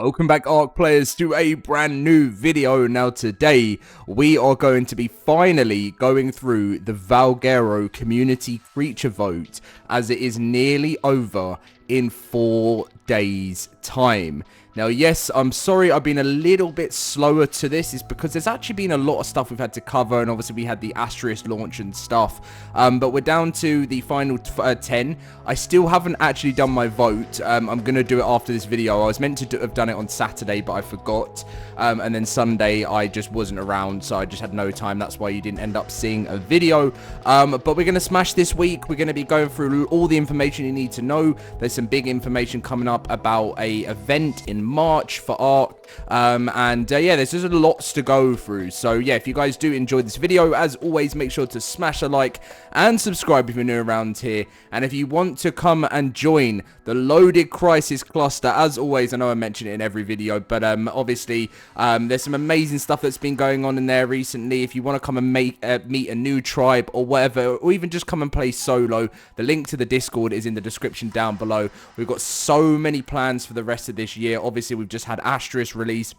Welcome back, ARK players, to a brand new video. Now today we are going to be finally going through the Valguero community creature vote, as it is nearly over in 4 days time. Now, yes, I'm sorry I've been a little bit slower to this. It's because there's actually been a lot of stuff we've had to cover, and obviously we had the Asterisk launch and stuff. But we're down to the final 10. I still haven't actually done my vote. I'm going to do it after this video. I was meant to have done it on Saturday, but I forgot. And then Sunday, I just wasn't around, so I just had no time. That's why you didn't end up seeing a video. But we're going to smash this week. We're going to be going through all the information you need to know. There's some big information coming up about a event in March for ARK. Yeah, there's just lots to go through. So yeah, if you guys do enjoy this video, as always, make sure to smash a like and subscribe if you're new around here. And if you want to come and join the LoadedCrysis cluster, as always, I know I mention it in every video, but obviously there's some amazing stuff that's been going on in there recently. If you want to come and meet a new tribe or whatever, or even just come and play solo, the link to the Discord is in the description down below. We've got so many plans for the rest of this year. Obviously, we've just had Asterisk release.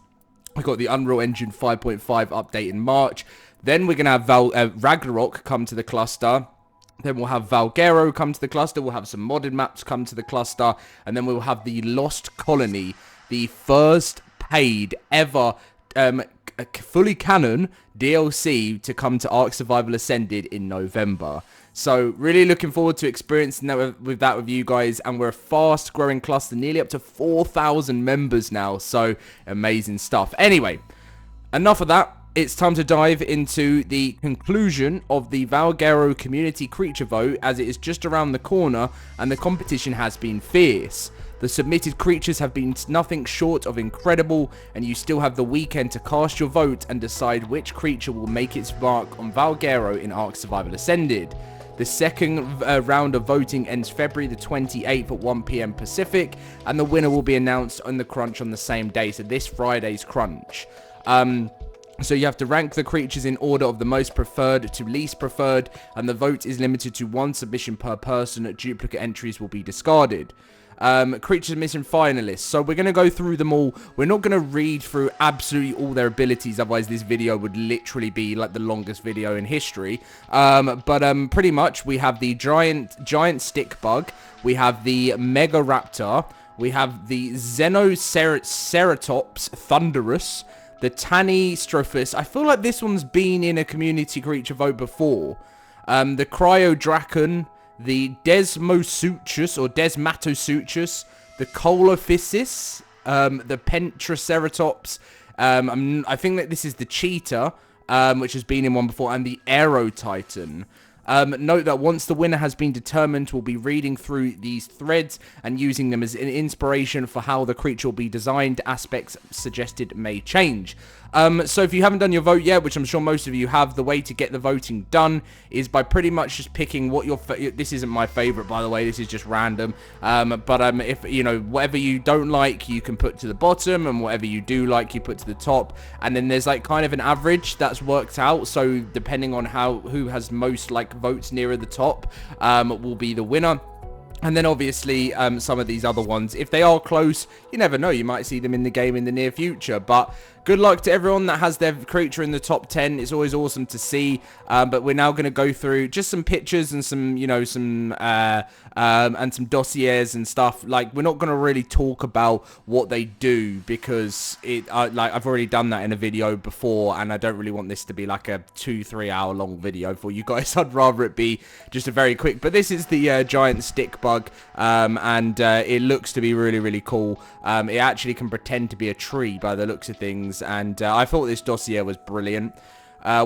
We've got the Unreal Engine 5.5 update in March. Then we're going to have Ragnarok come to the cluster. Then we'll have Valguero come to the cluster. We'll have some modded maps come to the cluster. And then we'll have the Lost Colony, the first paid ever fully canon DLC to come to ARK Survival Ascended in November. So really looking forward to experiencing that with you guys. And we're a fast growing cluster, nearly up to 4,000 members now. So amazing stuff. Anyway, enough of that. It's time to dive into the conclusion of the Valguero community creature vote, as it is just around the corner and the competition has been fierce. The submitted creatures have been nothing short of incredible, and you still have the weekend to cast your vote and decide which creature will make its mark on Valguero in ARK Survival Ascended. The second round of voting ends February the 28th at 1 PM Pacific, and the winner will be announced on the crunch on the same day, so this Friday's crunch. So you have to rank the creatures in order of the most preferred to least preferred, and the vote is limited to 1 submission per person. Duplicate entries will be discarded. Creatures missing finalists. So we're going to go through them all. We're not going to read through absolutely all their abilities, otherwise this video would literally be like the longest video in history. Pretty much we have the giant stick bug, we have the mega raptor, we have the Xenoceratops thunderous, the Tanystropheus. I feel like this one's been in a community creature vote before. The Cryodrakon, the Desmatosuchus or Desmatosuchus, the Coelophysis, the Pentaceratops. I think that this is the Cheetah, which has been in one before, and the aerotitan. Note that once the winner has been determined, we'll be reading through these threads and using them as an inspiration for how the creature will be designed. Aspects suggested may change. So if you haven't done your vote yet, which I'm sure most of you have, the way to get the voting done is by pretty much just picking what your... This isn't my favorite, by the way. This is just random. If, you know, whatever you don't like, you can put to the bottom, and whatever you do like, you put to the top. And then there's like kind of an average that's worked out. So depending on who has most like votes nearer the top, will be the winner. And then obviously some of these other ones, if they are close, you never know, you might see them in the game in the near future. But good luck to everyone that has their creature in the top 10. It's always awesome to see. But we're now going to go through just some pictures and some, you know, some dossiers and stuff. Like, we're not going to really talk about what they do, because like I've already done that in a video before, and I don't really want this to be like a 2-3 hour long video for you guys. I'd rather it be just a very quick. But this is the giant stick bug. It looks to be really, really cool. It actually can pretend to be a tree by the looks of things, and I thought this dossier was brilliant.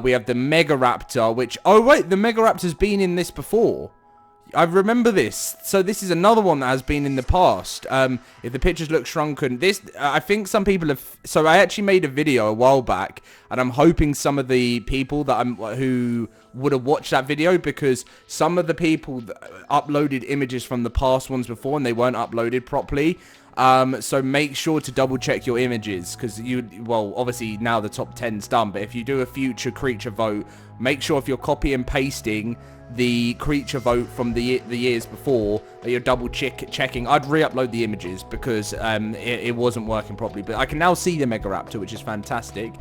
We have the Mega Raptor, which... Oh, wait, the Mega Raptor's been in this before. I remember this. So this is another one that has been in the past. If the pictures look shrunken, this... I think some people have... So I actually made a video a while back, and I'm hoping some of the people who would have watched that video, because some of the people uploaded images from the past ones before and they weren't uploaded properly. So make sure to double check your images, because well, obviously now the top 10's done, but if you do a future creature vote, make sure if you're copy and pasting the creature vote from the years before, that you're double checking. I'd re-upload the images because it wasn't working properly, but I can now see the Megaraptor, which is fantastic.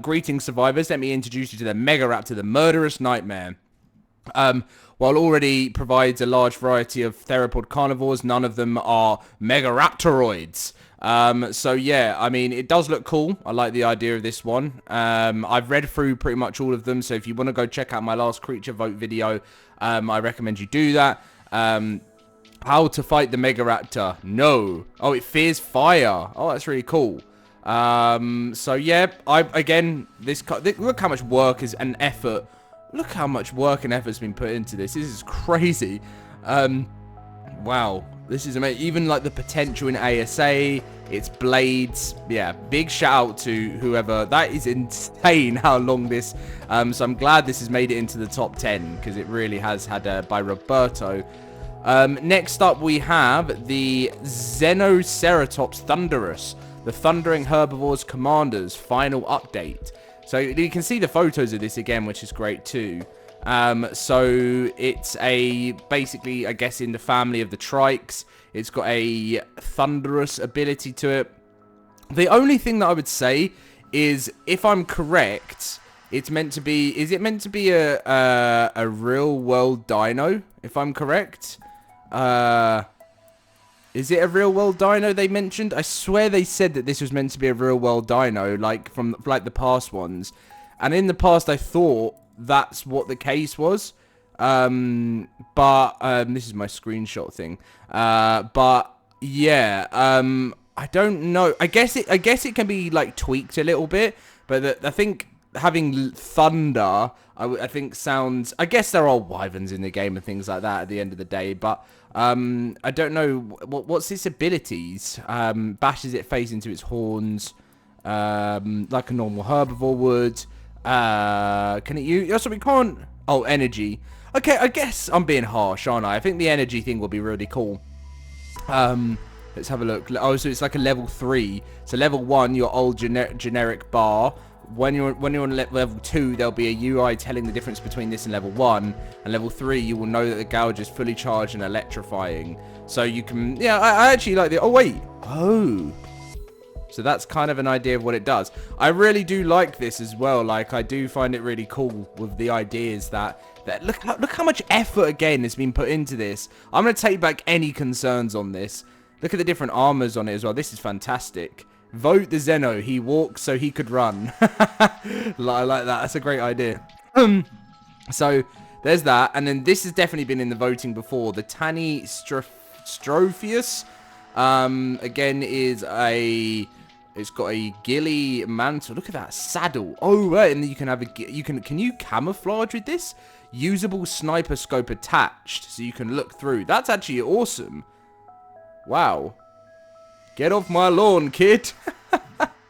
Greetings, survivors. Let me introduce you to the Megaraptor, the murderous nightmare. While already provides a large variety of theropod carnivores, none of them are Megaraptoroids. So yeah, I mean, it does look cool. I like the idea of this one. I've read through pretty much all of them, so if you want to go check out my last creature vote video, I recommend you do that. How to fight the Megaraptor? No. Oh, it fears fire. Oh, that's really cool. So yeah, again, look how much work and effort. Look how much work and effort's been put into this. This is crazy. Wow. This is amazing. Even like the potential in ASA, its blades. Yeah, big shout out to whoever. That is insane how long this. So I'm glad this has made it into the top 10, because it really has had by Roberto. Next up we have the Xenoceratops Thunderous, the Thundering Herbivores Commander's final update. So you can see the photos of this again, which is great too. So it's basically, I guess, in the family of the trikes. It's got a thunderous ability to it. The only thing that I would say is, if I'm correct, it's meant to be, is it meant to be a real world dino, if I'm correct? Is it a real world dino they mentioned? I swear they said that this was meant to be a real world dino, like from like the past ones. And in the past I thought that's what the case was. But this is my screenshot thing. But yeah, I don't know. I guess it can be like tweaked a little bit, but I think having thunder, I think sounds, I guess there are wyverns in the game and things like that at the end of the day, but I don't know what's its abilities. Bashes its face into its horns, like a normal herbivore would. Can it use? That's what we can't. Oh, energy. Okay, I guess I'm being harsh, aren't I? I think the energy thing will be really cool. Let's have a look. Oh, so it's like a level 3. So level 1, your old generic bar. When you're on level 2, there'll be a UI telling the difference between this and level 1. And level 3, you will know that the gouge is fully charged and electrifying. So you can, yeah, I actually like the, oh wait, oh. So that's kind of an idea of what it does. I really do like this as well. Like, I do find it really cool with the ideas that look how much effort again has been put into this. I'm going to take back any concerns on this. Look at the different armors on it as well. This is fantastic. Vote the Xeno. He walks so he could run. I like that. That's a great idea. So there's that. And then this has definitely been in the voting before. The Tanystropheus. Again, it's got a ghillie mantle. Look at that saddle. Oh, right. And you can have can you camouflage with this? Usable sniper scope attached, so you can look through. That's actually awesome. Wow. Get off my lawn, kid.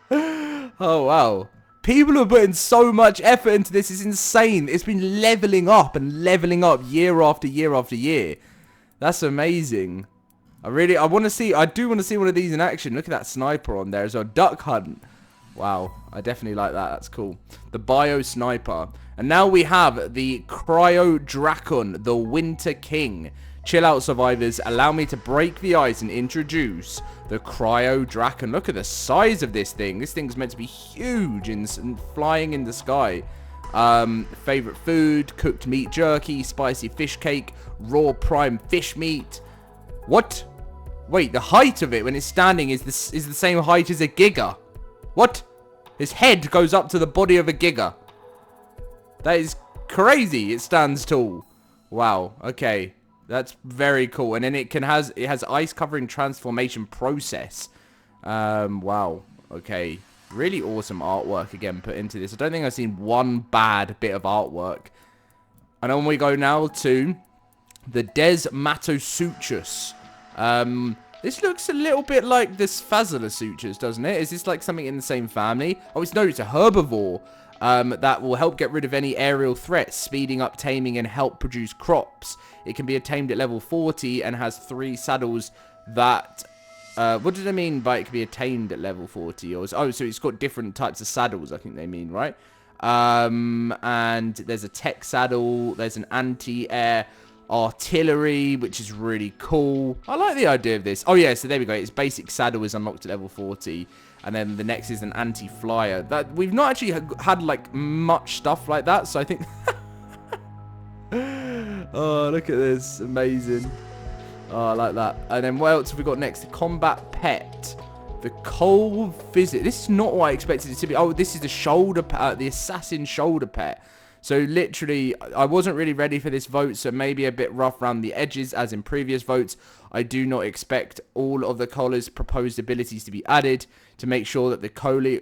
Oh, wow. People are putting so much effort into this. It's insane. It's been leveling up and leveling up year after year after year. That's amazing. I do want to see one of these in action. Look at that sniper on there. There's a duck hunt. Wow, I definitely like that. That's cool. The bio sniper. And now we have the Cryodrakon, the Winter King. Chill out, survivors. Allow me to break the ice and introduce the Cryodrakon. Look at the size of this thing. This thing's meant to be huge and flying in the sky. Favorite food, cooked meat jerky, spicy fish cake, raw prime fish meat. What? Wait, the height of it when it's standing is the same height as a giga. What? His head goes up to the body of a giga. That is crazy. It stands tall. Wow. Okay. That's very cool. And then it has ice covering transformation process. Wow. Okay. Really awesome artwork again put into this. I don't think I've seen one bad bit of artwork. And then we go now to the Desmatosuchus. This looks a little bit like this Finalists, doesn't it? Is this like something in the same family? Oh, it's a herbivore. That will help get rid of any aerial threats, speeding up taming and help produce crops. It can be tamed at level 40 and has 3 saddles that What did I mean by it can be attained at level 40? Or oh, so it's got different types of saddles, I think they mean, right? And there's a tech saddle. There's an anti-air artillery, which is really cool. I like the idea of this. Oh, yeah, so there we go. Its basic saddle is unlocked at level 40. And then the next is an anti-flyer. That we've not actually had, like, much stuff like that. So I think... Oh, look at this. Amazing. Oh, I like that. And then what else have we got next? The combat pet. The Coelophysis. This is not what I expected it to be. Oh, this is the shoulder pet, the assassin shoulder pet. So literally, I wasn't really ready for this vote, so maybe a bit rough around the edges as in previous votes. I do not expect all of the Colo's proposed abilities to be added to make sure that the Colo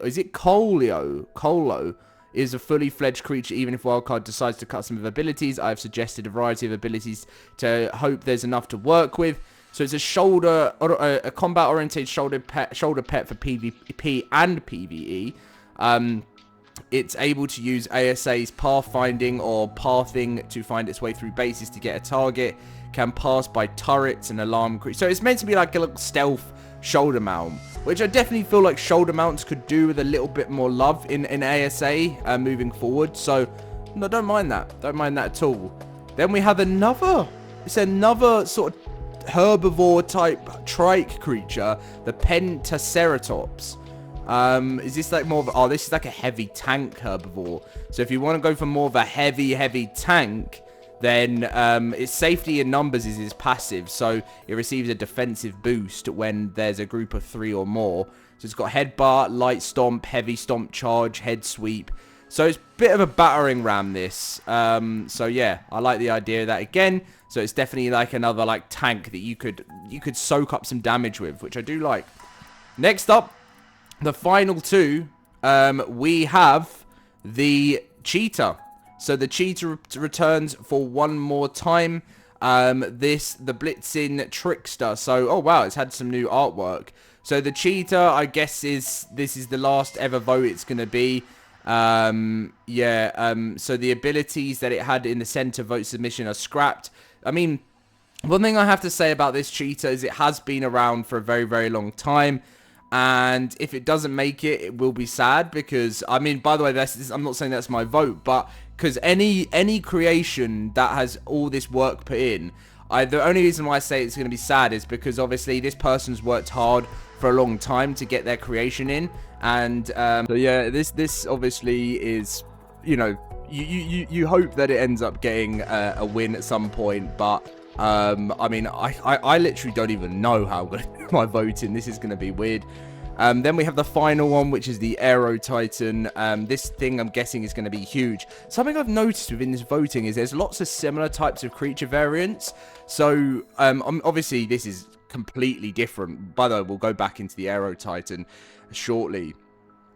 is a fully fledged creature. Even if Wildcard decides to cut some of abilities, I have suggested a variety of abilities to hope there's enough to work with. So it's a combat-oriented shoulder pet for PvP and PvE. It's able to use ASA's pathfinding or pathing to find its way through bases to get a target. Can pass by turrets and alarm creatures. So it's meant to be like a little stealth shoulder mount, which I definitely feel like shoulder mounts could do with a little bit more love in ASA moving forward. So no, don't mind that. Don't mind that at all. Then we have another sort of herbivore type trike creature, the Pentaceratops. Is this like more of oh, this is like a heavy tank herbivore. So if you want to go for more of a heavy tank, then its safety in numbers is its passive, so it receives a defensive boost when there's a group of 3 or more. So it's got headbutt, light stomp, heavy stomp, charge, head sweep. So it's a bit of a battering ram, this. So yeah, I like the idea of that again. So it's definitely like another like tank that you could soak up some damage with, which I do like. Next up, the final two, we have the Cheetah. So the Cheetah returns for one more time. The Blitzing Trickster. So, oh wow, it's had some new artwork. So the Cheetah, I guess, this is the last ever vote it's going to be. So the abilities that it had in the center vote submission are scrapped. I mean, one thing I have to say about this Cheetah is it has been around for a very, very long time. And if it doesn't make it, it will be sad because, I mean, by the way, I'm not saying that's my vote, but because any creation that has all this work put in, the only reason why I say it's going to be sad is because obviously this person's worked hard for a long time to get their creation in. And so yeah, this obviously is, you know, you hope that it ends up getting a win at some point, but I mean, I literally don't even know how I'm going to do my voting. This is going to be weird. Then we have the final one, which is the aerotitan. This thing, I'm guessing, is going to be huge. Something I've noticed within this voting is there's lots of similar types of creature variants. So, obviously, this is completely different. By the way, we'll go back into the aerotitan shortly.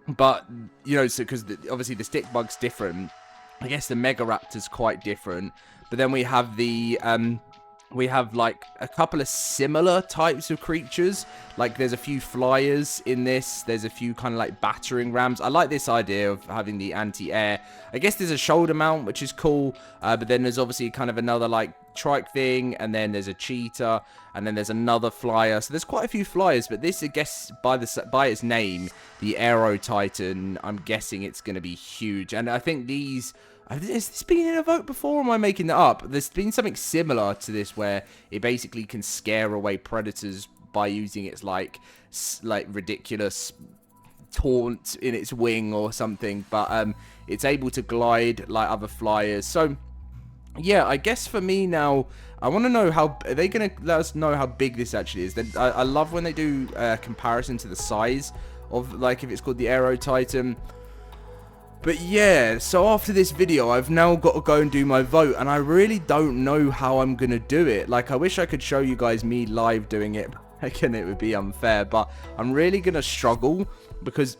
But, you know, so because obviously the stick bug's different. I guess the Mega Raptor's quite different. But then we have the... we have like a couple of similar types of creatures. Like there's a few flyers in this. There's a few kind of like battering rams. I like this idea of having the anti-air. I guess there's a shoulder mount, which is cool. But then there's obviously kind of another like trike thing. And then there's a cheetah. And then there's another flyer. So there's quite a few flyers. But this, I guess, by its name, the Aerotitan, I'm guessing it's going to be huge. And I think these... Has this been in a vote before, or am I making that up? There's been something similar to this where it basically can scare away predators by using its like ridiculous taunt in its wing or something. But it's able to glide like other flyers. So yeah, I guess for me now, I want to know how are they going to let us know how big this actually is. I love when they do a comparison to the size of, like, if it's called the Aerotitan. But yeah, so after this video, I've now got to go and do my vote, and I really don't know how I'm going to do it. Like, I wish I could show you guys me live doing it. Again, it would be unfair, but I'm really going to struggle because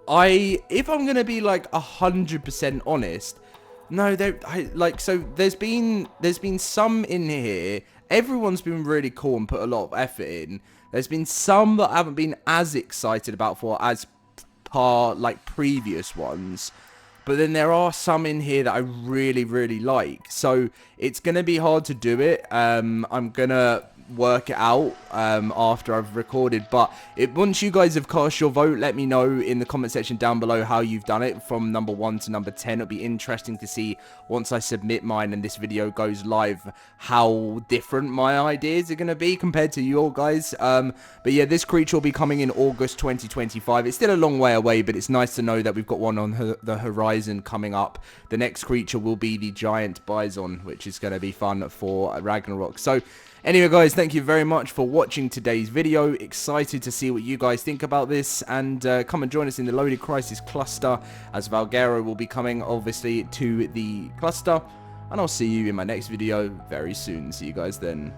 if I'm going to be like 100% honest, no, so there's been some in here. Everyone's been really cool and put a lot of effort in. There's been some that I haven't been as excited about as like previous ones, but then there are some in here that I really like, so it's gonna be hard to do it. I'm gonna work it out after I've recorded, but once you guys have cast your vote, let me know in the comment section down below how you've done it from number 1 to number 10. It'll be interesting to see once I submit mine and this video goes live how different my ideas are going to be compared to your guys. But yeah, this creature will be coming in August 2025. It's still a long way away, but it's nice to know that we've got one on the horizon coming up. The next creature will be the giant bison, which is going to be fun for Ragnarok. So anyway, guys, thank you very much for watching today's video. Excited to see what you guys think about this, and come and join us in the LoadedCrysis cluster, as Valguero will be coming, obviously, to the cluster. And I'll see you in my next video very soon. See you guys then.